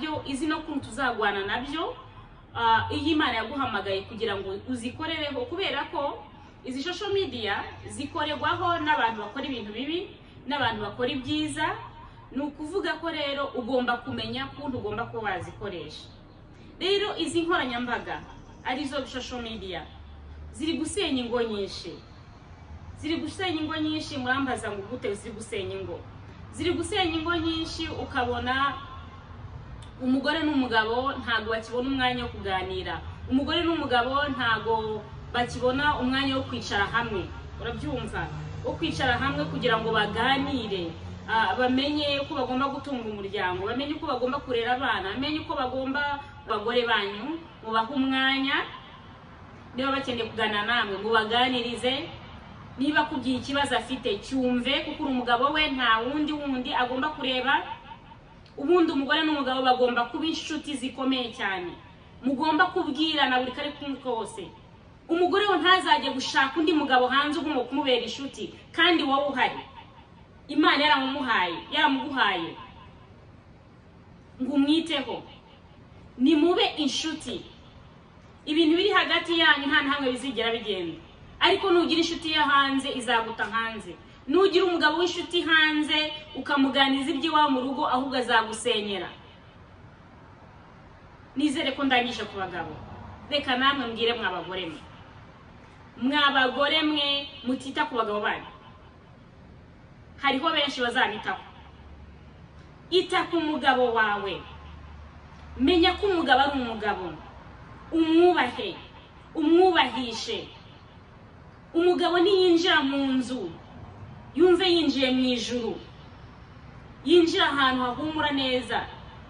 byo izi no kuntu tuzagwana nabyo iyi Imana yaguhamagaye kugira ngo uzikorereho, kubera ko izi social media zikorerwaho n'abantu bakora ibintu bibi n'abantu bakora ibyiza. Nukuvuga ko rero ugomba kumenya kuntu ugomba ko wazikoresha. Rero izi nkoranyambaga arizo social media ziri gusenya ingo nyinshi, murambaza ngo gute ziri gusenya ingo. Ziri gusenya ingo nyinshi, ukabona umugore n'umugabo ntago bakibona umwanya wo kuganira, umugore n'umugabo ntago bakibona umwanya wo kwicara hamwe. Urabyumva? Wo kwicara hamwe kugira ngo baganire, bamenye uko bagomba gutunga umuryango, bamenye uko bagomba kurera abana, bamenye uko bagomba bagore banyu mubaha umwanya. Niba bakeneye kuganira namwe mubaganirize, niba kugiye ikibazo afite cyumve, kuko umugabo we nta wundi agomba kureba. Ubundi umugore n'umugabo bagomba kuba inshuti zikomeye cyane, mugomba kubwirana buri kare kose. Umugore we ntazajye gushaka undi mugabo hanze ugomba kumubera inshuti kandi wowe uhari. Imana yaramuguhaye ngo umwiteho, ni mube inshuti. Ibintu biri hagati yanyu nta hamwe bizigera bigenda, ariko nugira inshuti ya hanze izaguta hanze. Nugira umugabo w'inshuti hanze ukamuganiza iby'iwawe mu rugo, ahubwo azagusenyera. Nizere ko ndangije ku bagabo. Reka namwe mbwire mwabagore mwe mutita ku bagabo banyu. Hariho benshi bazabitaho. Ita ku mugabo wawe, menya ko umugabo ari umugabo, umwubahe, umwubahishe. Umugabo niyinjira mu nzu yumve yinjiye mu ijuru, yinjira ahantu hahumura neza,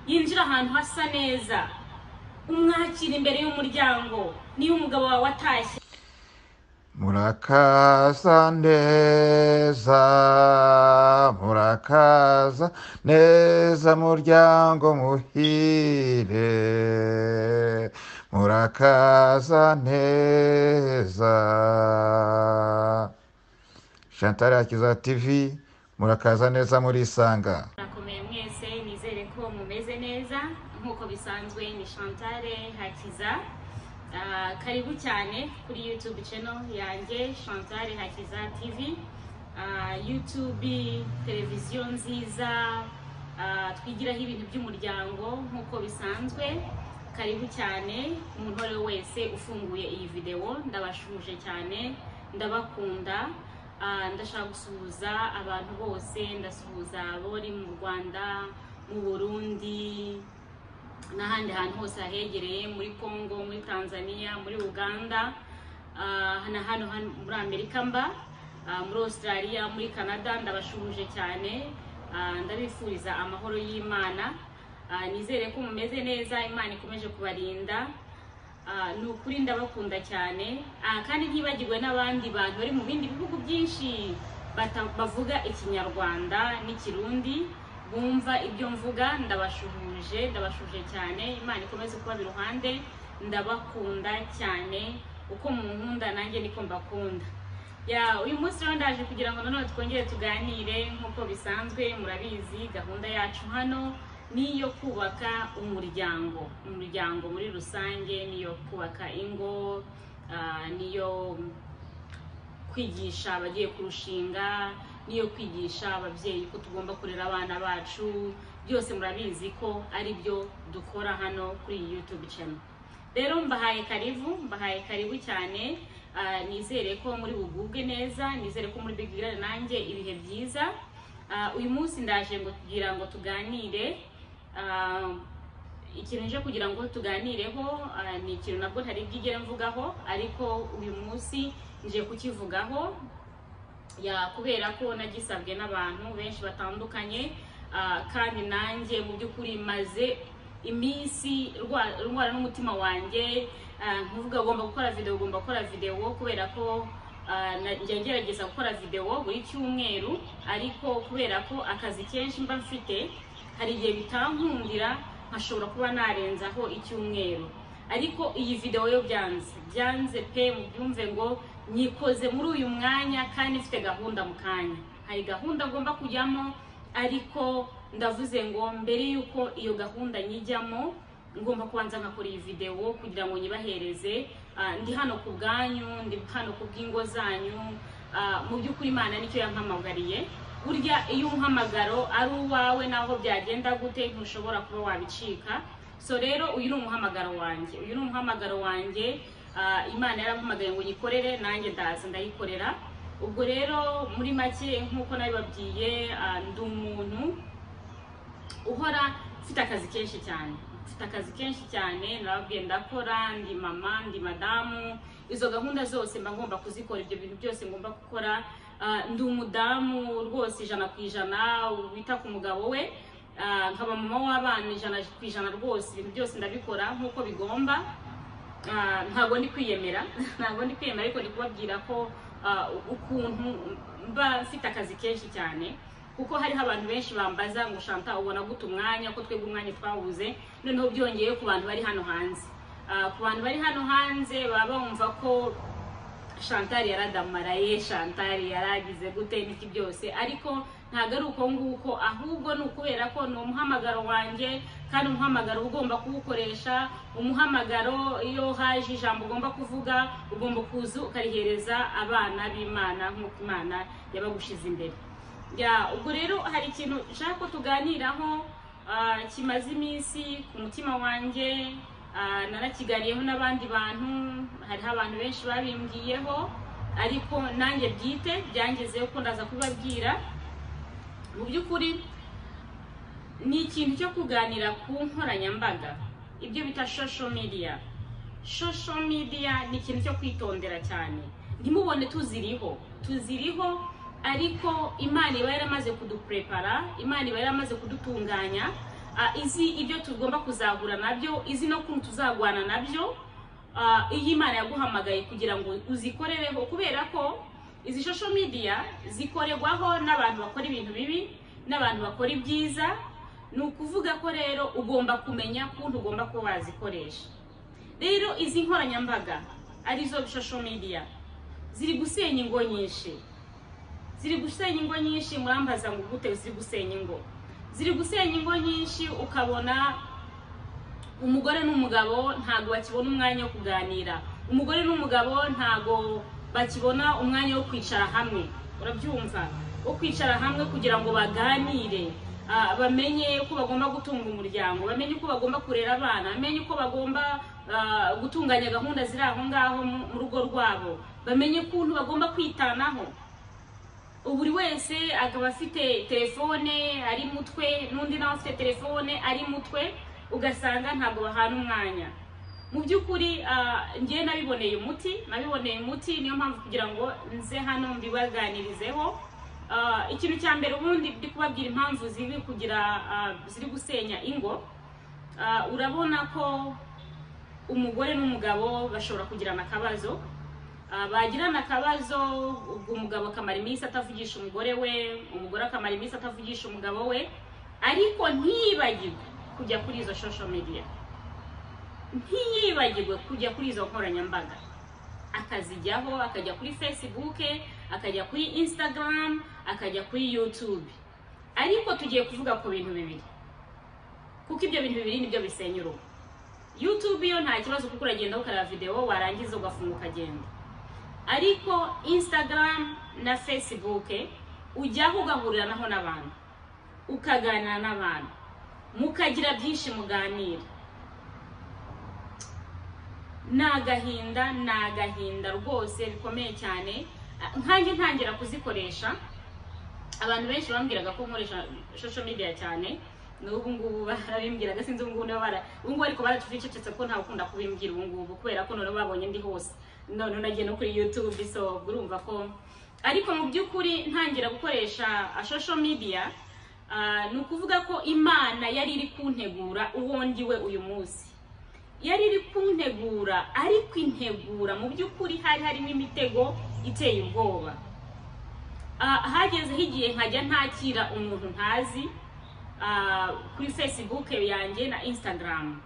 yinjira ahantu hasa neza, umwakira imbere y'umuryango. Niyo umugabo wawe atashye, murakaza neza muryango muhire, murakaza neza. Chantal Hakiza TV, murakaza neza murisanga. Nakomeye mwese, nizere ko mumeze neza. Nkuko bisanzwe ni Chantal Hakiza. Karibu cyane kuri YouTube channel yanjye Chantal Hakiza TV. YouTube televiziyo nziza, twigiraho ibintu by'umuryango nkuko bisanzwe. Karibu cyane umuntu wese ufunguye iyi video, ndabashuje cyane, ndabakunda. Ndashaka gusuhuza abantu bose, ndasuhuza abari mu Rwanda, mu Burundi n'ahandi hantu hose hahegereye, muri Congo, muri Tanzania, muri Uganda, hano muri Amerika mba, muri Australia, muri Canada. Ndabashuhuje cyane, ndabifuriza amahoro y'Imana. Nizere ko mumeze neza, Imana ikomeje kubarinda. Nukuri ndabakunda cyane, kandi ntibagirwe n'abandi bantu bari mu bindi bihugu byinshi bavuga ikinyarwanda n'ikirundi, bumva ibyo mvuga. Ndabashuje cyane, Imana ikomeze kuba biruhande. Ndabakunda cyane, uko munkunda nanjye niko mbakunda. Uyu munsi rero ndaje kugira ngo nanone twongere tuganire nkuko bisanzwe. Murabizi gahunda yacu hano niyo kubaka umuryango muri rusange, niyo kubaka ingo, niyo kwigisha abagiye kurushinga, niyo kwigisha ababyeyi ko tugomba kurera abana bacu. Byose murabizi ko ari byo dukora hano kuri YouTube channel. Rero mbahaye karibu cyane. Nizere ko muri bugubwe neza, nizere ko muri bigirana nanjye ibihe byiza. Uyu munsi ndaje ngo kugira ngo tuganire ikintu nje kugira ngo tuganireho, ni ikintu nabwo ntari bwigere mvugaho, ariko uyu munsi nje kukivugaho kubera ko nagisabwe n'abantu benshi batandukanye, kandi nanjye mu by'ukuri maze iminsi rwara n'umutima wanjye nkuvuga ugomba gukora video, kubera ko njya ngerageza gukora video buri cyumweru, ariko kubera ko akazi kenshi mba mfite hari igihe bitankundira nkashobora kuba narenzaho icyumweru. Ariko iyi video yo byanze pe, mubyumve ngo nyikoze muri uyu mwanya kandi mfite gahunda mu kanya. Hari gahunda ngomba kujyamo, ariko ndavuze ngo mbere yuko iyo gahunda nyijyamo ngomba kubanza nkakora iyi video kugira ngo nyibahereze. Ndi hano ku bwanyu, ndi hano ku bw'ingo zanyu. Mu by'ukuri Imana nicyo yampamagariye. Burya iyo umuhamagaro ari uwawe naho byagenda gute ntushobora kuba wabicika. So rero uyu ni umuhamagaro wanjye, uyu ni umuhamagaro wanjye. Imana yarampamagaye ngo nyikorere, nanjye ndaza ndayikorera. Ubwo rero muri make nkuko nabibabwiye, ndi umuntu uhora mfite akazi kenshi cyane, nababwiye ndakora, ndi mama, ndi madamu. Izo gahunda zose mba ngomba kuzikora, ibyo bintu byose ngomba gukora. Ndi umudamu rwose 100% wita ku mugabo we, nkaba mama w'abana 100% rwose. Ibintu byose ndabikora nkuko bigomba. Ntabwo ndi kwiyemera, ariko ndi kubabwira ko ukuntu mba mfite akazi kenshi cyane. Kuko hariho abantu benshi bambaza ngo Chantal ubona gute umwanya, ko twebwe umwanya twawuze. Noneho byongeye ku bantu bari hano hanze, ku bantu bari hano hanze baba bumva ko Chantal yaradamaraye, Chantal yaragize gute n'iki byose. Ariko ntago ari uko nguko, ahubwo ni ukubera ko ni umuhamagaro wanjye, kandi umuhamagaro ugomba kuwukoresha. Umuhamagaro iyo haje ijambo ugomba kuvuga, ugomba kuza ukarihereza abana b'Imana nk'uko Imana yabagushize imbere. Ubwo rero hari ikintu nshaka ko tuganiraho kimaze iminsi ku mutima wanjye. Narakiganiyeho n'abandi bantu, hariho abantu benshi babimbwiyeho, ariko nanjye bwite byangezeho ko ndaza kubabwira. Mu by'ukuri ni ikintu cyo kuganira ku nkoranyambaga, ibyo bita social media. Social media ni ikintu cyo kwitondera cyane. Ntimubone tuziriho, ariko Imana iba yaramaze kuduprepara, Imana iba yaramaze kudutunganya. Izi ibyo tugomba kuzahura nabyo, izi no kuntu tuzagwana nabyo. Iyi Imana yaguhamagaye kugira ngo uzikorereho, kubera ko izi social media zikorerwaho n'abantu bakora ibintu bibi n'abantu bakora ibyiza. Ni ukuvuga ko rero ugomba kumenya kuntu ugomba kuba wazikoresha. Rero izi nkoranyambaga arizo social media ziri gusenya ingo nyinshi, murambaza ngo gute ziri gusenya ingo. Ziri gusenya ingo nyinshi, ukabona umugore n'umugabo ntago bakibona umwanya wo kuganira, umugore n'umugabo ntago bakibona umwanya wo kwicara hamwe. Urabyumva? Wo kwicara hamwe kugira ngo baganire, bamenye uko bagomba gutunga umuryango, bamenye uko bagomba kurera abana, bamenye uko bagomba gutunganya gahunda ziri aho ngaho mu rugo rwabo, bamenye ukuntu bagomba kwitanaho. Buri wese akaba afite telefone ari mutwe, n'undi nawe afite telefone ari mutwe, ugasanga ntabwo bahana umwanya. Mu by'ukuri ngiye nabiboneye umuti, niyo mpamvu kugira ngo nze hano mbibaganirizeho. Ikintu cya mbere ubundi ndi kubabwira impamvu ziri gusenya ingo. Urabona ko umugore n'umugabo bashobora kugirana akabazo, bagirana akabazo, ubwo umugabo akamara iminsi atavugisha umugore we, umugore akamara iminsi atavugisha umugabo we, ariko ntiyibagirwe kujya kuri izo social media, ntiyibagirwe kujya kuri izo nkoranyambaga, akazijyaho, akajya kuri Facebook, akajya kuri Instagram, akajya kuri YouTube. Ariko tugiye kuvuga ku bintu bibiri, kuko ibyo bintu bibiri nibyo bisenya urugo. YouTube yo nta kibazo kuko uragenda ukareba video warangiza ugafunga ukagenda. Ariko Instagram na Facebook ujyaho ugahurira naho n'abantu, ukaganira n'abantu, mukagira byinshi muganira. Nagahinda rwose bikomeye cyane. Nkanjye ntangira kuzikoresha, abantu benshi bambwiraga ko nkoresha social media cyane, n'ubu ngubu barabimbwiraga, sinzi ubu ngubu ariko baracecetse ko nta ukunda kubimbwira ubu ngubu, kubera ko none babonye ndi hose, none nagiye no kuri YouTube. So urumva ko ariko mu by'ukuri ntangira gukoresha social media, ni ukuvuga ko Imana yari iri kuntegura uwo ndiwe uyu munsi, yari iri kuntegura, ariko integura mu by'ukuri harimo imitego iteye ubwoba. Hagezeho igihe nkajya ntakira umuntu ntazi kuri Facebook yanjye na Instagram,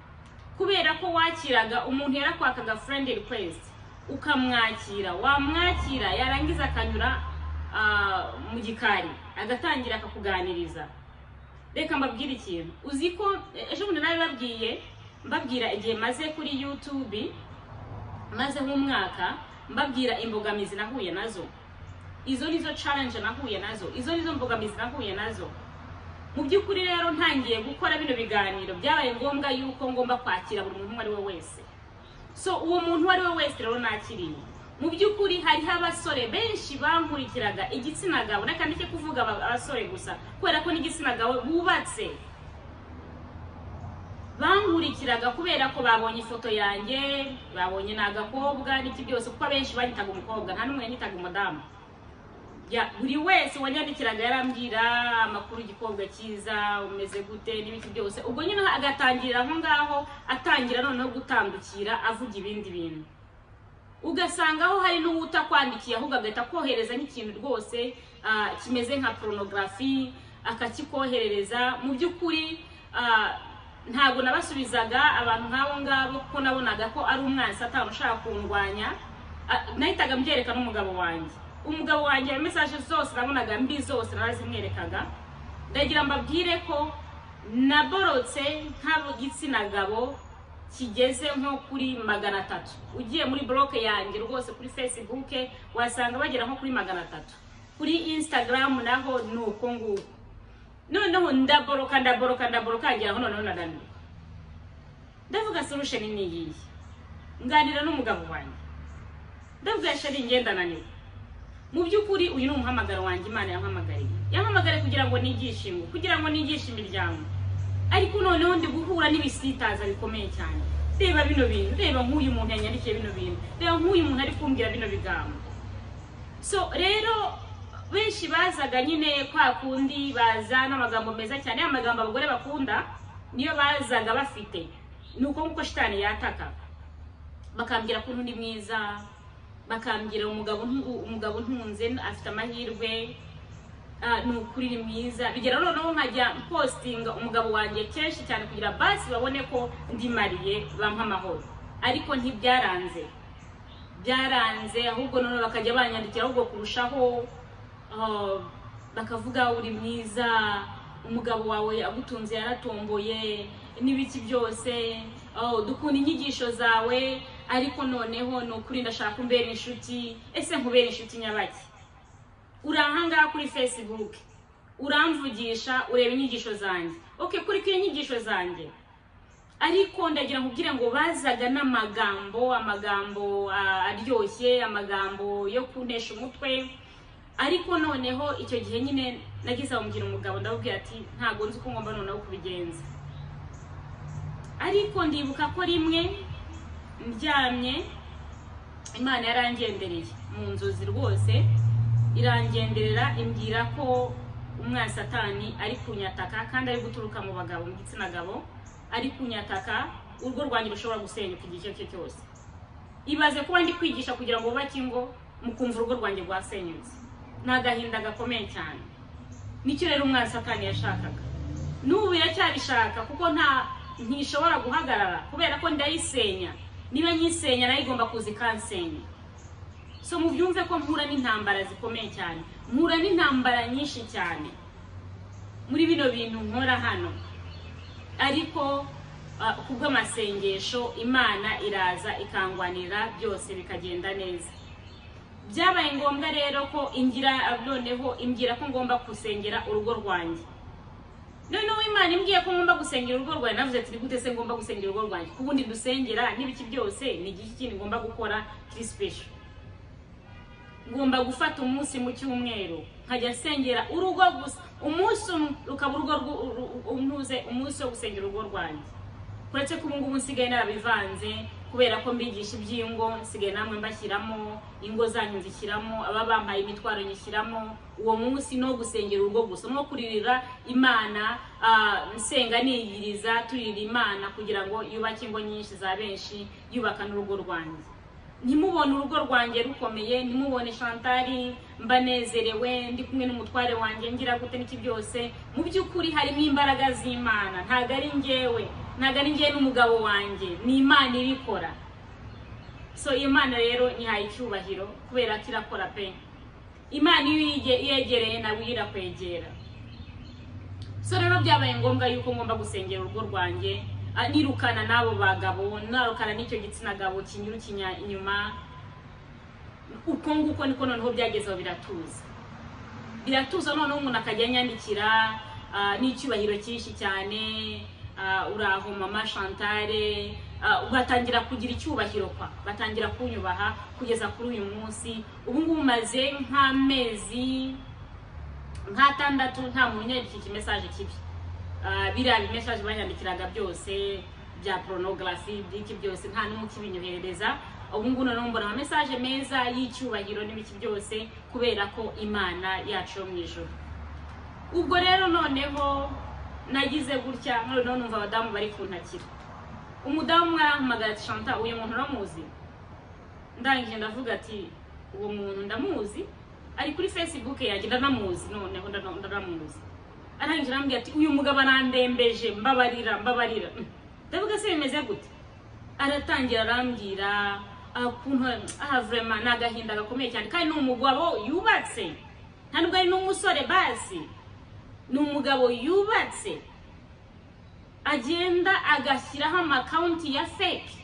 kubera ko wakiraga umuntu yarakwakaga friend request, ukamwakira, wamwakira yarangiza akanyura mu gikari agatangira akakuganiriza. reka mbabwire ikintu uzi ko ejo bundi nawe mbabwira igihe maze kuri YouTube maze nk'umwaka mbabwira imbogamizi nahuye nazo. Izo nizo challenge nahuye nazo, izo nizo mbogamizi nahuye nazo. Mu by'ukuri rero ntangiye gukora bino biganiro byabaye ngombwa yuko ngomba kwakira buri muntu ari we wese. So uwo muntu ari we wese rero nakiriye. Mu by'ukuri hari abasore benshi bankurikiraga igitsina gabo, reka ndeke kuvuga abasore gusa kubera ko n'igitsina gabo bubatse. Bankurikiraga kubera ko babonye ifoto yanjye, babonye nagakobwa n'iki byose, kuko benshi banyitaga umukobwa, nta numwe yanyitaga umudamu. Ya buri wese wanyandikiraga yarambwira amakuru igikobwa cyiza, umeze gute n'ibiki byose. Ubwo nyine agatangira aho ngaho, atangira noneho gutambukira avuga ibindi bintu. Ugasanga aho hari n'ubutakwandikiye ahubwo agahita kohereza n'ikintu rwose kimeze nka pornography akakikoherereza. Mu by'ukuri ntabwo nabasubizaga abantu nk'abo ngabo kuko nabonaga ko ari umwana Satani ushaka kundwanya. Nahitaga mbyereka n'umugabo wanjye. Umugabo wanjye message zose nabonaga mbi zose narazimwerekaga. Ndagira mbabwire ko naborotse nk'abo gitsina gabo kigeze nko kuri 300. Ugiye muri block yanjye rwose kuri Facebook wasanga bagera nko kuri 300. Kuri Instagram naho nuko nguko. Noneho ndaboroka ngira ngo noneho nananiwe. Ndavuga solution ni iyi. Nganira n'umugabo wanjye. Ndavuga shari ngenda naniwe. Mu by'ukuri uyu ni umuhamagaro wanjye Imana yampamagariye. Yampamagariye kugira ngo nigishe imiryango. Ariko noneho ndi guhura n'ibisitaza bikomeye cyane. Reba bino bintu, reba nk'uyu muntu yanyandikiye bino bintu, reba nk'uyu muntu ari kumbwira bino bigambo. So rero benshi bazaga nyine kwa kundi baza n'amagambo meza cyane, amagambo abagore bakunda niyo bazaga bafite. Nuko nkuko shitani yataka. Bakambwira ko ndi mwiza, bakambwira umugabo ntunze afite amahirwe, nukuri ni mwiza. Bigera noneho nkajya postinga umugabo wanjye kenshi cyane kugira basi babone ko ndi mariye bampa amahoro. Ariko ntibyaranze. Ahubwo noneho bakajya banyandikira ahubwo kurushaho, bakavuga uri mwiza, umugabo wawe agutunze yaratomboye n'ibiki byose, dukunda inyigisho zawe, ariko noneho nukuri ndashaka kumbera inshuti. Ese nkubera inshuti nyabaki? Urahanga kuri Facebook uramvugisha ureba inyigisho zanjye, okay, kuri kwiye inyigisho zanjye, ariko ndagira nkubwire ngo bazaga n'amagambo aryoshye, amagambo yo kuntesha umutwe. Ariko noneho icyo gihe nyine nagize amugira umugabo, ndabubwira ati ntago nzi uko ngomba noneho kubigenza. Ariko ndibuka ko rimwe ndyamye Imana yarangendereye mu nzozi rwose, irangenderera imbwira ko umwana Satani ari kunyataka kandi ari guturuka mu bagabo, mu gitsina gabo, ari kunyataka. Urwo rwanjye rushobora gusenyuka igihe cyo cyose. Ibaze kuba ndi kwigisha kugira ngo bubake ingo mukumva urugo rwanjye rwasenyutse. Nagahinda gakomeye cyane. Nicyo rero umwana Satani yashakaga. N'ubu iracyabishaka kuko ntishobora guhagarara kubera ko ndayisenya. Niba nyisenya nayo igomba kuzikansenya. So mubyumve ko mpura n'intambara zikomeye cyane. Mpura n'intambara nyinshi cyane muri bino bintu nkora hano. Ariko kubw'amasengesho Imana iraza ikangwanira byose bikagenda neza. Byabaye ngombwa rero ko noneho imbwira ko ngomba gusengera urugo rwanjye. Noneho Imana imbwiye ko ngomba gusengera urugo rwanjye, navuze ati gute se ngomba gusengera urugo rwanjye? Kubundi dusengera n'ibiki byose ni igihe kintu ngomba gukora kiri special. Ngomba gufata umunsi mu cyumweru nkajya sengera urugo gusa, umunsi ukaba umunsi wo gusengera urugo rwanjye. Kuretse ko ubungubu nsigaye narabivanze kubera ko mbigisha iby'ingo, nsigaye namwe mbashyiramo, ingo zanyu nzishyiramo, aba bambaye imitwaro nyishyiramo. Uwo munsi no gusengera urugo gusa, no kuririra Imana, nsenga niyiriza turirira Imana kugira ngo yubake ingo nyinshi za benshi, yubaka n'urugo rwanjye. Ntimubone urugo rwanjye rukomeye, ntimubone Chantal mbanezerewe ndi kumwe n'umutware wanjye ngira gute n'iki byose. Mu by'ukuri harimo imbaraga z'Imana, ntago ari njyewe n'umugabo wanjye, ni Imana ibikora. So Imana rero nihaye icyubahiro kubera kirakora pe. Imana iyo yegereye nawe irakwegera. so rero byabaye ngombwa yuko ngomba gusengera urugo rwanjye, nirukana nabo bagabo, narukana n'icyo gitsina gabo kinyurukinya inyuma. Uko nguko niko noneho byagezeho biratuza noneho umuntu akajya nyandikira n'icyubahiro cyinshi cyane, uraho mama Chantal, ugatangira kugira icyubahiro kwa, batangira kunyubaha kugeza kuri uyu munsi. Ubu ngubu maze nk'amezi nk'atandatu nta muntu yandikira message kibi. Biriya message banyandikiraga byose bya pornography byiki byose nta n'umwe kibinyoherereza. Ubu ngubu noneho mbona message meza y'icyubahiro n'ibiki byose kubera ko Imana yacu yo mu ijuru. Ubwo rero noneho nagize gutya, noneho numva abadamu bari kuntakira. Umudamu mwarahamagara ati Chantal, uyu muntu uramuzi? Ndangije ndavuga ati uwo muntu ndamuzi, ari kuri Facebook yanjye ndanamuzi, noneho ndanamuzi. Arangije arambwira ati uyu mugabo arandembeje, mbabarira. Ndavuga se bimeze gute? Aratangira arambwira akuntu vraiment nagahinda gakomeye cyane, kandi n'umugabo yubatse, nta nubwo ari n'umusore basi, n'umugabo yubatse agenda agashyiraho amakonti ya fake,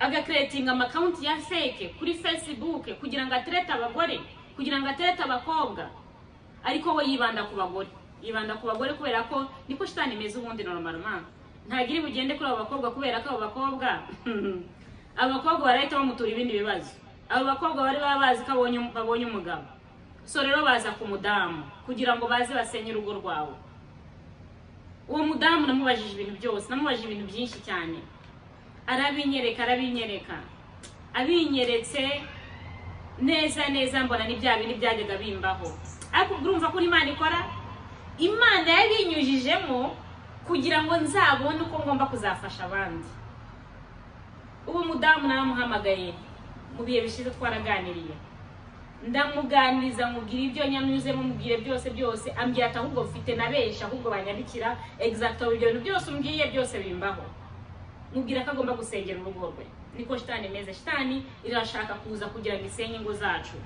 agakreatinga amakonti ya fake kuri Facebook kugira ngo aterete abagore, kugira ngo aterete abakobwa, ariko we yibanda ku bagore kubera ko niko shitani imeze ubundi normalement. Ntagiri bugende kuri abakobwa kubera ko abakobwa abakobwa barahita bamutura ibindi bibazo. Abo bakobwa bari babazi ko babonye umugabo, so rero baza ku mudamu kugira ngo baze basenye urugo rwawe. Uwo mudamu namubajije ibintu byose, namubajije ibintu byinshi cyane, arabinyereka abinyeretse neza mbona ni bya bindi byajyaga bimbaho. Ariko urumva ko Imana ikora, Imana yabinyujijemo kugira ngo nzabone uko ngomba kuzafasha abandi. Ubu mudamu naramuhamagaye mu bihe bishize twaraganiriye, ndamuganiriza mubwira ibyo nyanyuzemo, mubwire byose ambwira ati ahubwo mfite nabesha, ahubwo banyandikira exact ibyo bintu byose umbwiye byose bimbaho. Mubwira ko agomba gusengera urugo rwe. Niko shitani imeze. Shitani irashaka kuza kugira ngo isenye ingo zacu.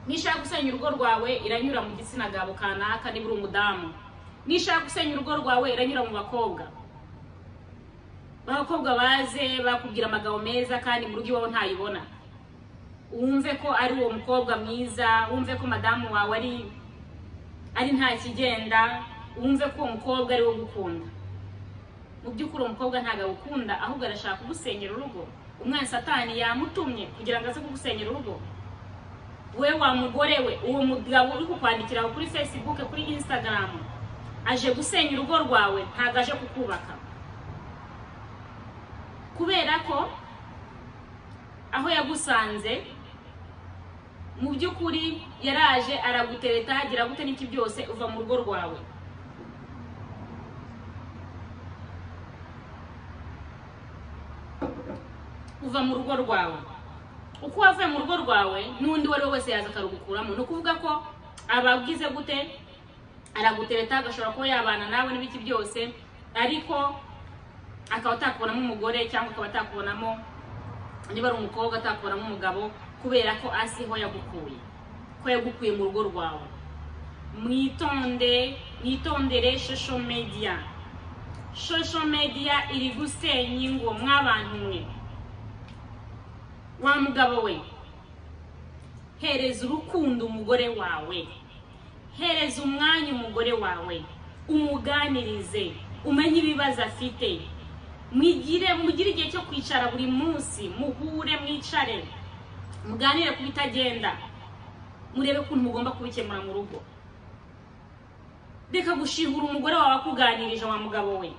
Nishaka gusenya urugo rwawe iranyura mu gitsina gabo kanaka niba uri umudamu. Nishaka gusenya urugo rwawe iranyura mu bakobwa. Abakobwa baze bakubwira amagabo meza kandi mu rugo iwawe ntayibona. Wumve ko ari uwo mukobwa mwiza, wumve ko madamu wawe ari nta kigenda, wumve ko uwo mukobwa ari wo gukunda. Mu by'ukuri umukobwa ntaga gukunda, ahubwo arashaka kugusenyera urugo. Umwana Satani yamutumye kugira ngo aze kugusenyera urugo. We wa mugore we, uwo mugabo uri kukwandikira kuri Facebook, kuri Instagram, aje gusenya urugo rwawe, ntaga aje kukubaka. Kubera ko aho yagusanze mu by'ukuri yaraje aragutereta hagira gute n'iki byose, uva mu rugo rwawe. Uva mu rugo rwawe. Uko wavuye mu rugo rwawe n'undi wari wese yaza akarugukuramo. No kuvuga ko ababwize gute aragutereta, agashobora ko yabana nawe n'ibiki byose, ariko akaba atakubonamo umugore cyangwa akaba atakubonamo, niba ari umukobwa atakubonamo umugabo, kubera ko asiho yagukuye, ko yagukuye mu rugo rwawe. Mwitondere social media iri gusenya ingo mw'abantu mwe. Wa mugabo we, hereza urukundo umugore wawe, hereza umwanya umugore wawe, umuganirize, umenye ibibazo afite. Mugire igihe cyo kwicara buri munsi, muhure, mwicare, muganire ku bitagenda, murebe ukuntu mugomba kubikemura mu rugo. Reka gushihura umugore wawe akuganirije. Wa mugabo we,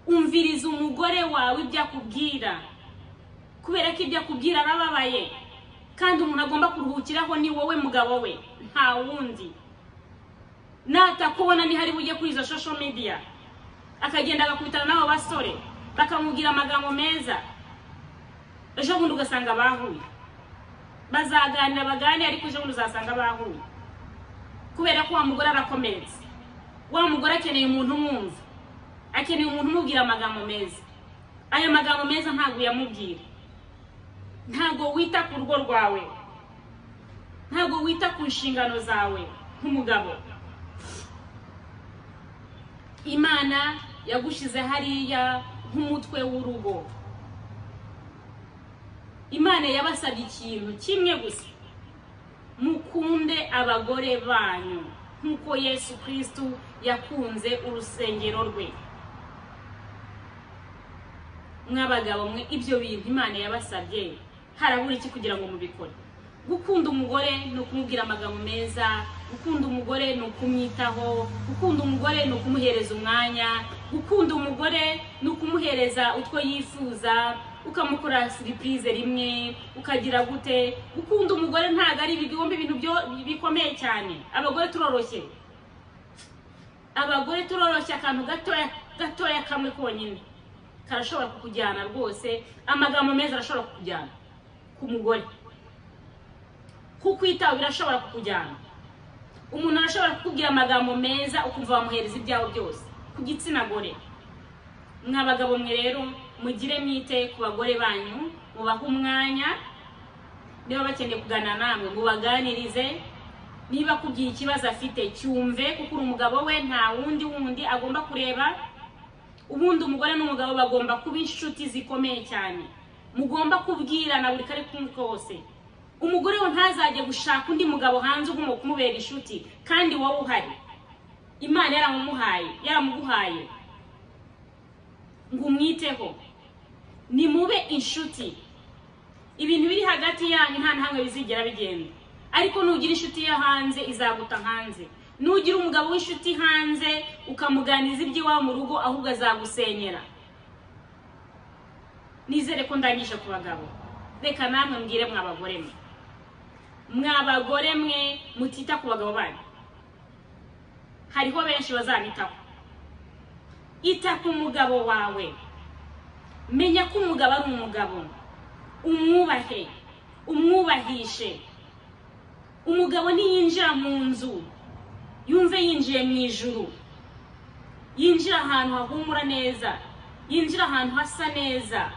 umviriza umugore wawe ibyo akubwira, kubera ko ibyo akubwira arababaye, kandi umuntu agomba kuruhukiraho ni wowe mugabo we, nta wundi. Natakubona ni hari bujye kuri izo social media akagenda agakubitana nabo basore bakamubwira amagambo meza, ejo bundi ugasanga bahuye, bazaganira bagane, ariko ejo bundi uzasanga bahuye, kubera ko wa mugore arakomeretse. Wa mugore akeneye umuntu umwumva, akeneye umuntu umubwira amagambo meza. Aya magambo meza ntago yamubwira, ntago wita ku rugo rwawe. ntabwo wita ku nshingano zawe nk'umugabo. Imana yagushize hariya nk'umutwe w'urugo. Imana yabasabye ikintu kimwe gusa, mukunde abagore banyu nk'uko Yesu Kristo yakunze urusengero rwe. Mwabagabo mwe, ibyo bintu Imana yabasabye harabura iki kugira ngo mubikore? Gukunda umugore no kumubwira amagambo meza, gukunda umugore no kumwitaho, gukunda umugore no kumuhereza umwanya, gukunda umugore no kumuhereza utwo yifuza, ukamukora surprise rimwe, ukagira gute. Gukunda umugore ntago ari ibigombe ibintu byo bikomeye cyane. Abagore turoroshye, abagore turoroshye, akantu gatoya kamwe konyine karashobora kukujyana rwose. Amagambo meza arashobora kukujyana ku mugore, kukwitaho birashobora kukujyana. Umuntu arashobora kukubwira amagambo meza ukumva wamuhereza ibyawe byose. Ku gitsina gore, mwabagabo mwe rero mugire mwite ku bagore banyu, mubahe umwanya. Niba bakeneye kuganira namwe mubaganirize, niba kugiye ikibazo afite cyumve, kuko umugabo we nta wundi agomba kureba. Ubundi umugore n'umugabo bagomba kuba inshuti zikomeye cyane, mugomba kubwirana buri kare kose. Umugore we ntazajye gushaka undi mugabo hanze ugomba kumubera inshuti kandi wowe uhari. Imana yaramuguhaye ngo umwiteho, ni mube inshuti. Ibintu biri hagati yanyu nta ntamwe bizigera bigenda, ariko nugira inshuti ya hanze izaguta hanze. Nugira umugabo w'inshuti hanze ukamuganiza iby'iwawe mu rugo, ahubwo azagusenyera. Nizere ko ndangije ku bagabo. Reka namwe mbwire mwabagore mwe, mwabagore mwe mutita ku bagabo banyu. Hariho benshi bazanitaho. Ita ku mugabo wawe, menya ko umugabo ari umugabo, umwubahe, umwubahishe. Umugabo niyinjira mu nzu yumve yinjiye mu ijuru, yinjira ahantu hahumura neza, yinjira ahantu hasa neza.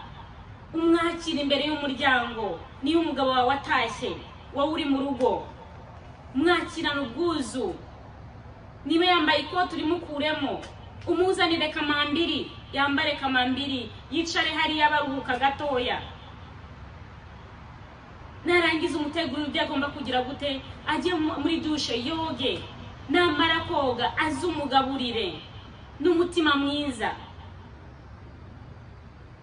Umwakira imbere y'umuryango. Niyo umugabo wawe atashye, wowe uri mu rugo, mwakirana ubwuzu. Niba yambaye ikoti urimukuremo, umuzanire kamambiri, yambare kamambiri, yicare hariya baruhuka gatoya. Narangiza umutegurira ibyo agomba kugira gute, ajye muri dushe yoge, namara koga azumugaburire n'umutima mwiza.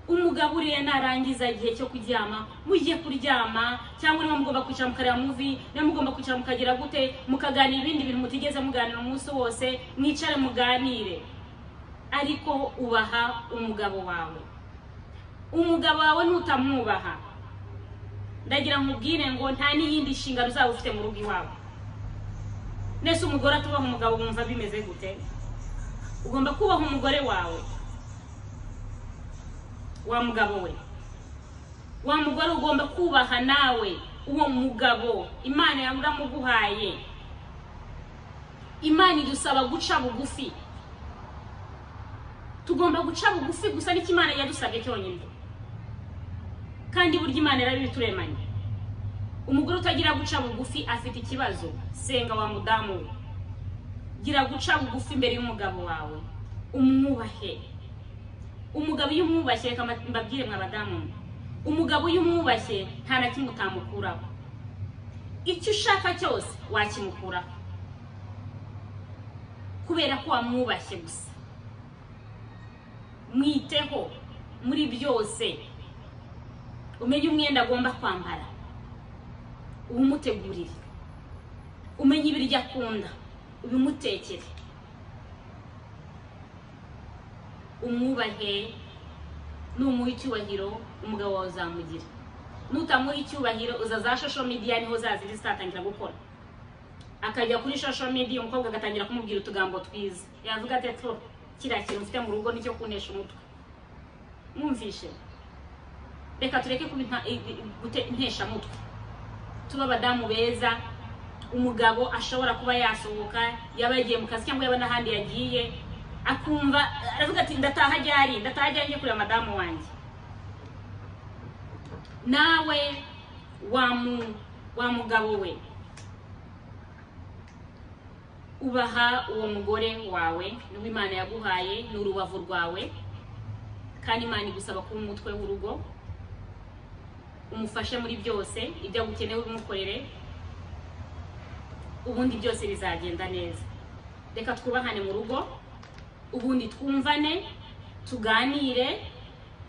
Umugaburire narangiza igihe cyo kuryama, mujye kuryama, cyangwa niba mugomba kwicara mukareba movie, niba mugomba kwicara mukagira gute, mukaganira ibindi bintu mutigeze muganira umunsi wose, mwicare muganire. Ariko ubaha umugabo wawe. Umugabo wawe nutamwubaha, ndagira nkubwire ngo nta n'iyindi nshingano uzaba ufite mu rugo iwawe. Nese umugore atubaha umugabo bumva bimeze gute? Ugomba kubaha umugore wawe. Wa mugabo we, wa mugore ugomba kubaha nawe uwo mugabo Imana yamuramuguhaye. Imana idusaba guca bugufi. Tugomba guca bugufi gusa n'iki Imana yadusabye cyonyine. Kandi burya Imana yarabituremanye. Umugore utagira guca bugufi afite ikibazo. Senga wa mudamu we, gira guca bugufi imbere y'umugabo wawe, umwubahe. Umugabo iyo umwubashye, reka mbabwire mwabadamu, umugabo iyo umwubashye nta na kimwe utamukuraho. Icyo ushaka cyose wakimukuraho, kubera ko wamwubashye gusa. Mwiteho muri byose. Umenye umwenda agomba kwambara, umutegurire. Umenye ibiryo akunda, ubimutekere. Umwubahe, numuha icyubahiro umugabo wawe uzamugira. Nutamuha icyubahiro uzaza social media niho zaziri zitatangira gukora. Akajya kuri social media umukobwa agatangira kumubwira utugambo twiza. Yavuga ati tro kira kintu mfite mu rugo nicyo kunesha umutwe. Mwumvishe? Reka tureke kubintesha mutwe. Tuba abadamu beza. Umugabo ashobora kuba yasohoka, yabagiye mu kazi cyangwa yabana handi yagiye, akumva aravuga ati ndataha ajyanye kuri madamu wanjye. Nawe wa mugabo we, ubaha uwo mugore wawe n'uwo Imana yaguhaye n'urubavu rwawe, kandi Imana igusaba kuba umutwe w'urugo, umufashe muri byose, ibyo agukeneye umukorere, ubundi byose bizagenda neza. Reka twubahane mu rugo, ubundi twumvane, tuganire,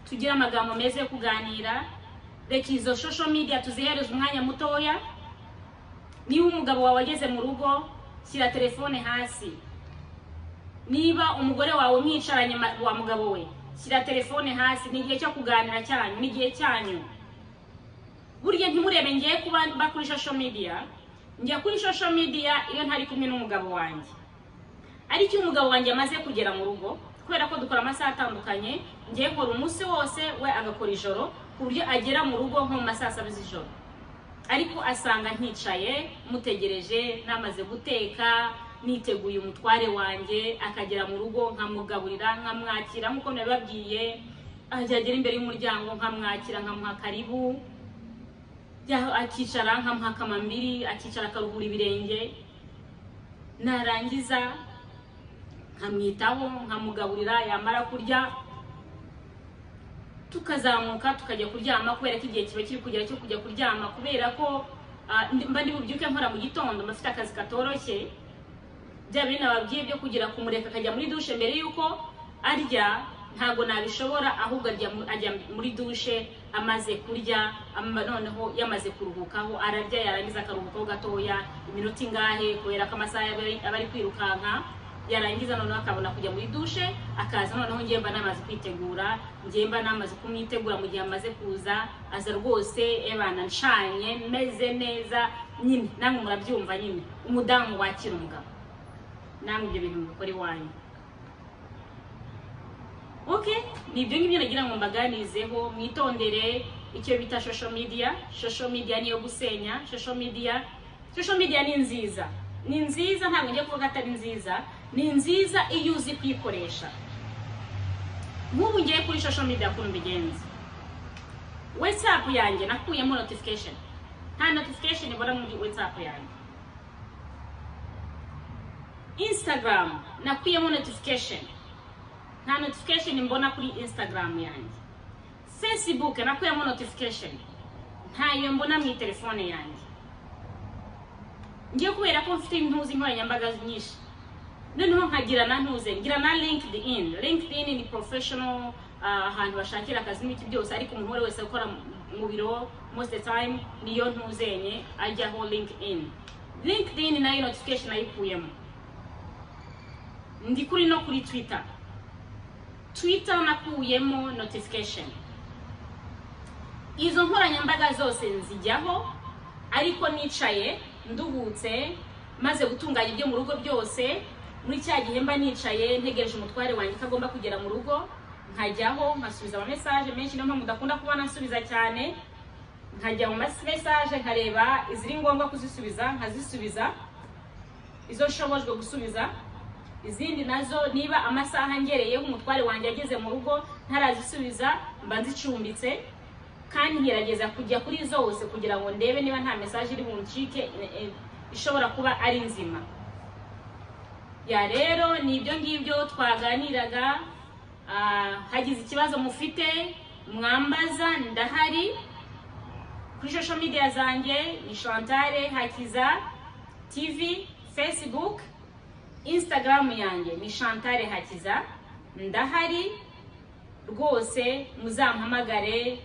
tugire amagambo meza yo kuganira. Reka izo social media tuzihereze umwanya mutoya. Niba umugabo wawe ageze mu rugo, shyira telefone hasi. Niba umugore wawe mwicaranye wa mugabo we, shyira telefone hasi. Ni igihe cyo kuganira cyanyu, ni igihe cyanyu. Burya ntimurebe ngiye kuba kuri social media, njya kuri social media iyo ntari kumwe n'umugabo wanjye. Ariko umugabo wanjye amaze kugera mu rugo, kubera ko dukora amasaha atandukanye, ngiye nkora umunsi wose, we agakora ijoro, ku buryo agera mu rugo nko mu masaha 7 z'ijoro. Ariko asanga nticaye mutegereje, namaze guteka, niteguye umutware wanjye, akagera mu rugo nkamugaburira, nkamwakira nkuko nabibabwiye, ajagera imbere y'umuryango nkamwakira, nkamuha karibu, akicara nkamuha kamambiri, akicara akaruhura ibirenge, narangiza nkamwitaho, nkamugaburira, yamara kurya tukazamuka tukajya kuryama, kubera ko igihe kiba kiri kugera cyo kujya kuryama, kubera ko mba ndi bubyuke nkora mu gitondo, mbafite akazi katoroshye. Bya bintu nababwiye byo kugira kumureka akajya muri douche mbere yuko arya, ntago nabishobora, ahubwo ajya muri douche amaze kurya, noneho yamaze kuruhukaho, ararya, yarangiza akaruhukaho gatoya iminota ingahe, kubera ko amasaha aba ari kwirukanka. Yarangiza noneho akabona kujya muri douche, akaza noneho ngemba namaze kwitegura, ngemba namaze kumwitegura mu gihe amaze kuza, aza rwose ebana nshanye meze neza nyine. Namwe murabyumva nyine, umudamu wakira umugabo, namwe ibyo bintu mukora iwanyu. Okay, nibyo ngibyo nagira ngo mbaganizeho. Mwitondere icyo bita social media. Social media niyo gusenya. Social media ni nziza, ni nziza, ntabwo ngiye kuvuga atari nziza. Ni nziza iyo uzi kwikoresha. Nk'ubu ngiye kuri social media ukuntu mbigenza, WhatsApp yanjye nakuyemo notification, nta notification ibora muri WhatsApp yanjye. Instagram nakuyemo notification, nta notification mbona kuri Instagram yanjye. Facebook nakuyemo notification, ntayo mbona mu telefone yanjye. Ngiye kubera ko mfite intuzi nkoranyambaga nyinshi, noneho nkagira na ntuze, ngira na LinkedIn. LinkedIn ni professional, ahantu bashakira akazi n'iki byose, ariko umuntu wese ukora mu biro most the time niyo ntuzenye ajyaho LinkedIn. LinkedIn nayo notification ayikuyemo. Ndi kuri no kuri Twitter nakuyemo notification. Izo nkoranyambaga zose nzijyaho, ariko nicaye nduhutse maze gutunganya ibyo mu rugo byose. Muri cya gihe mba nicaye ntegereje umutware wanjye kagomba kugera mu rugo, nkajyaho nkasubiza ama message menshi. Niyo mpamvu mudakunda kubona nsubiza cyane, nkajya mu message nkareba iziri ngombwa kuzisubiza, nkazisubiza izo nshobojwe gusubiza. Izindi nazo niba amasaha ngereyeho umutware wanjye ageze mu rugo ntarazisubiza, mba nzicumbitse, kandi ngerageza kujya kuri zose kugira ngo ndebe niba nta message iri buncike ishobora kuba ari nzima. Ya rero ni ibyo ngibyo twaganiraga. Hagize ikibazo mufite mwambaza, ndahari kuri social media zanjye ni Chantal Hakiza TV, Facebook, Instagram yanjye ni Chantal Hakiza, ndahari rwose. Muzampamagare,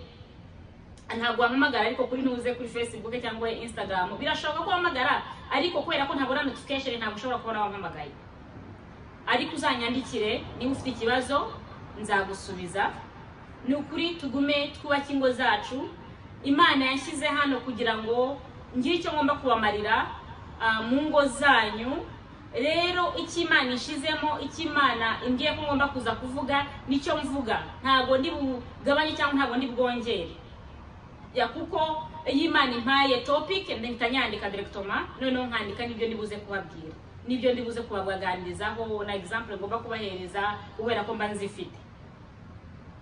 ntabwo wampamagara ariko kuri ntuze kuri Facebook cyangwa Instagram birashoboka ko wampamagara, ariko kubera ko ntabona notification ntabwo ushobora kubona wampamagaye. Ariko uzanyandikire niba ufite ikibazo, nzagusubiza. Ni ukuri tugume twubake ingo zacu. Imana yashyize hano kugira ngo ngire icyo ngomba kubamarira mu ngo zanyu. Rero icyo Imana ishizemo, icyo Imana imbwiye ko ngomba kuza kuvuga nicyo mvuga, ntago ndi bugabanye cyangwa ntago ndi bwongere. Ya kuko Imana impaye topic ndahita nyandika directement, noneho nkandika nibyo ndibuze kubabwira, nibyo ndibuze kubaganirizaho na example ngomba kubahereza kubera ko mba nzifite.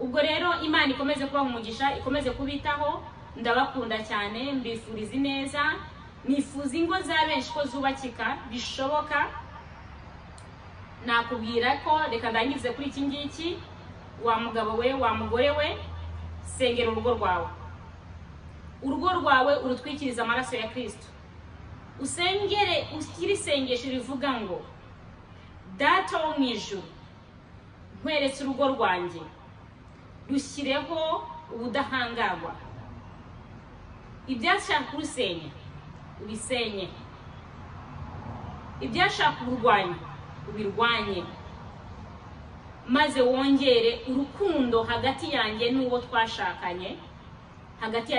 Ubwo rero Imana ikomeze kubaha umugisha, ikomeze kubitaho. Ndabakunda cyane, mbifuriza neza. Nifuza ingo za benshi ko zubakika bishoboka, nakubwira ko reka ndangize kuri iki ngiki, wa mugabo we wa mugore we, sengera urugo rwawe. Urugo rwawe urutwikiriza amaraso ya Kristo. Usengere ukiri isengesho rivuga ngo Data wo mu ijuru, nkweretse urugo rwanjye, rushyireho ubudahangagwa. Ibyashaka kurusenya ubisenye, ibyashaka kurwanya ubirwanye, maze wongere urukundo hagati yanjye n'uwo twashakanye, hagati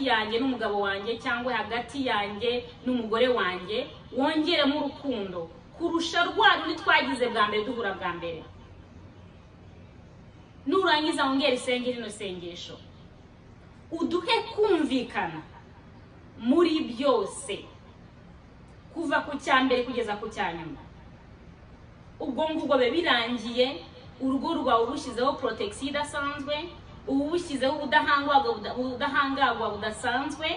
yanjye n'umugabo wanjye, cyangwa hagati yanjye n'umugore wanjye, wongeremo urukundo kurusha rwa rundi twagize bwa mbere duhura bwa mbere. Nurangiza wongere isengero ino sengesho, uduhe kumvikana muri byose, kuva ku cyambere kugeza ku cyanyuma. Ubwo ngubwo be birangiye, urugo rwawe rushizeho protection idasanzwe, ubushyizeho ubudahangagwa budasanzwe.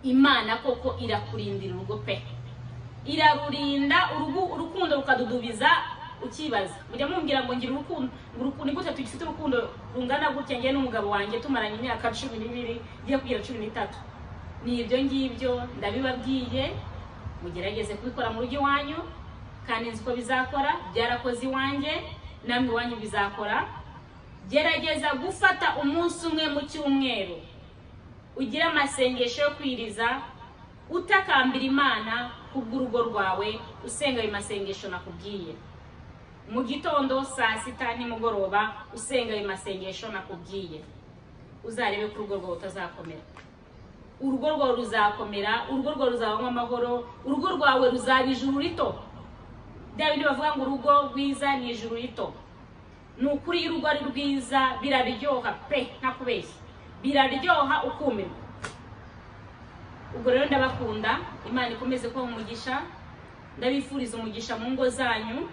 Imana koko irakurindira urugo pe, irarurinda urukundo rukadudubiza. Ukibaza mujya mumbwira ngo ngira urukundo, ni gute tugifite urukundo rungana gutya ngiye n'umugabo wanjye tumaranye imyaka 12 giye kugira 13? Ni ibyo ngibyo ndabibabwiye, mugerageze kubikora mu rugo iwanyu, kandi nzi ko bizakora. Byarakoze iwanjye, namwe iwanyu bizakora. Gerageza gufata umunsi umwe mu cyumweru, ugira amasengesho yo kwiriza, utakambira Imana kubw'urugo rwawe, usenga ayo masengesho nakubwiye. Mu gitondo, saa sita, nimugoroba, usenga ayo masengesho nakubwiye. Uzarebe ko urugo rwawe utazakomera. Urugo rwawe ruzakomera, urugo rwawe ruzabamo amahoro, urugo rwawe ruzaba ijuru rito. Bindi bavuga ngo urugo rwiza ni ijuru rito. Ni ukuri iyo urugo ari rwiza biraryoha pe, ntakubeshya, biraryoha ukumirwa. Ubwo rero ndabakunda, Imana ikomeze kuba umugisha, ndabifuriza umugisha mu ngo zanyu.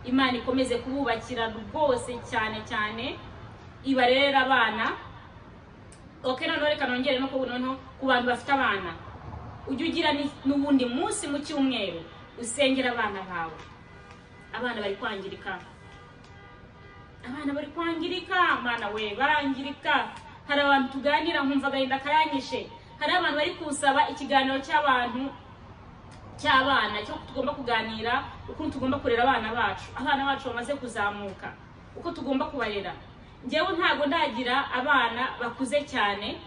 Imana ikomeze kububakira rwose cyane cyane, ibarerera abana. None reka nongere no ku bantu bafite abana, ujye ugira n'ubundi munsi mu cyumweru usengera abana bawe. Abana bari kwangirika, abana bari kwangirika, mana we barangirika. Hari abantu tuganira nkumva agahinda karanyishe, hari abantu bari kusaba ikiganiro cy'abana cyo tugomba kuganira uko tugomba kurera abana bacu. Abana bacu bamaze kuzamuka, uko tugomba kubarera. Njyewe ntago ndagira abana bakuze cyane,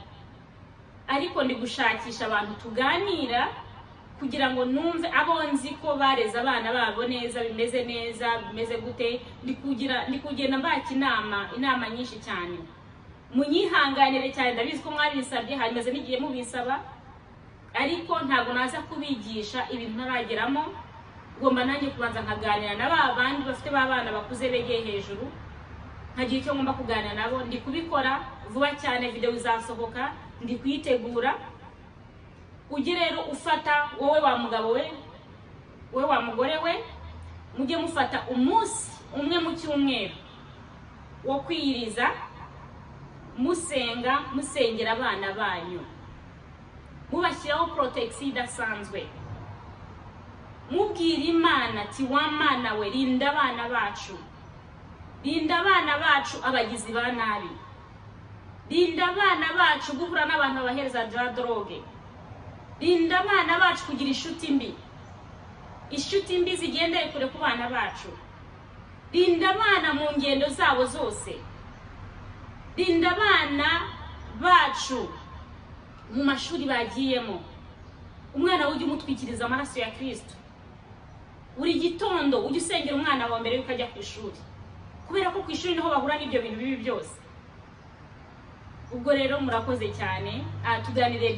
ariko ndi gushakisha abantu tuganira kugira ngo numve abo nzi ko bareza abana babo neza, bimeze neza, bimeze gute. Ndi kugenda mbaka inama nyinshi cyane. Munyihanganire cyane, ndabizi ko mwabisabye, hanyuma n'igihe mubisaba, ariko ntago naza kubigisha ibintu ntarageramo. Ngomba nanjye kubanza nkaganira na bandi bafite babana bakuze begeye hejuru, nkagira icyo ngomba kuganira nabo. Ndi kubikora vuba cyane, video izasohoka, ndi kuyitegura. Ujye rero ufata wowe wa mugabo we, wowe wa mugore we, mujye mufata umunsi umwe mu cyumweru wo kwiyiriza, musengera abana banyu, mubashyiraho protection idasanzwe. Mubwira Imana ati wa Mana we, rinda abana bacu, rinda abana bacu abagizi ba nabi, rinda abana bacu guhura n'abantu babahereza droge, rinda abana bacu kugira inshuti mbi zigendere kure ku bana bacu, rinda abana mu ngendo zabo zose, rinda abana bacu mu mashuri bagiyemo. Umwana ujye umutwikiriza amaraso ya Kristo. Buri gitondo ujye usengera umwana wawe mbere yuko ajya ku ishuri, kubera ko ku ishuri niho bahura n'ibyo bintu bibi byose. Ubwo rero murakoze cyane, tuganire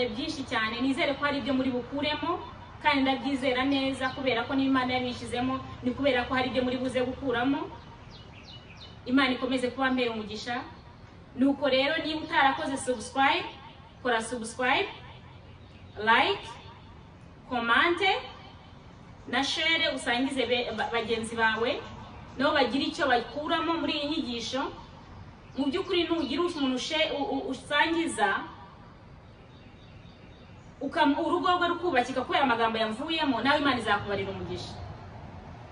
byinshi cyane. Nizere ko hari ibyo muri bukuremo, kandi ndabyizera neza, kubera ko n'Imana yabishizemo, ni kubera ko hari ibyo muri buze gukuramo. Imana ikomeze kuba mbere umugisha. Nuko rero niba utarakoze subscribe, kora subscribe, like, comment na share, usangize bagenzi bawe nabo bagira icyo bakuramo muri iyi nyigisho. Mu by'ukuri nugira umuntu usangiza, urugo rwe rukubakika kubera amagambo yamvuyemo, nawe Imana izakubarira umugisha.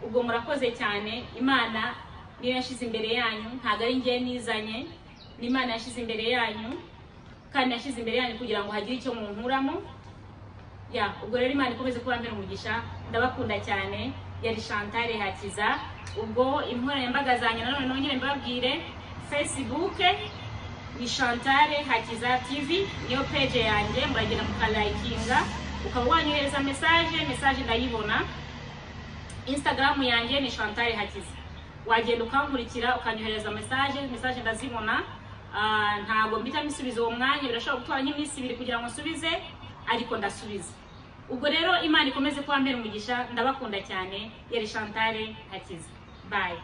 Ubwo murakoze cyane. Imana niyo yashize imbere yanyu, ntago ari ngiye nizanye, ni Imana yashize imbere yanyu, kandi yashize imbere yanyu kugira ngo hagire icyo munkuramo. Ubwo rero Imana ikomeze kubambera umugisha. Ndabakunda cyane. Yari Chantal Hakiza. Ubwo inkoranyambaga zanyu nanone nongere mbabwire, Facebook ni Chantal Hakiza TV, niyo page yanjye, muragenda mukalikinga, ukaba wanyohereza message ndayibona. Instagram yanjye ni Chantal Hakiza, wagenda ukankurikira ukanyohereza message ndazibona. Ntago mbita misubizo uwo mwanya, birashobora gutwara nk'iminsi 2 kugira ngo nsubize, ariko ndasubiza. Ubwo rero Imana ikomeze kubambera umugisha. Ndabakunda cyane. Yari Chantal Hakiza. Bye.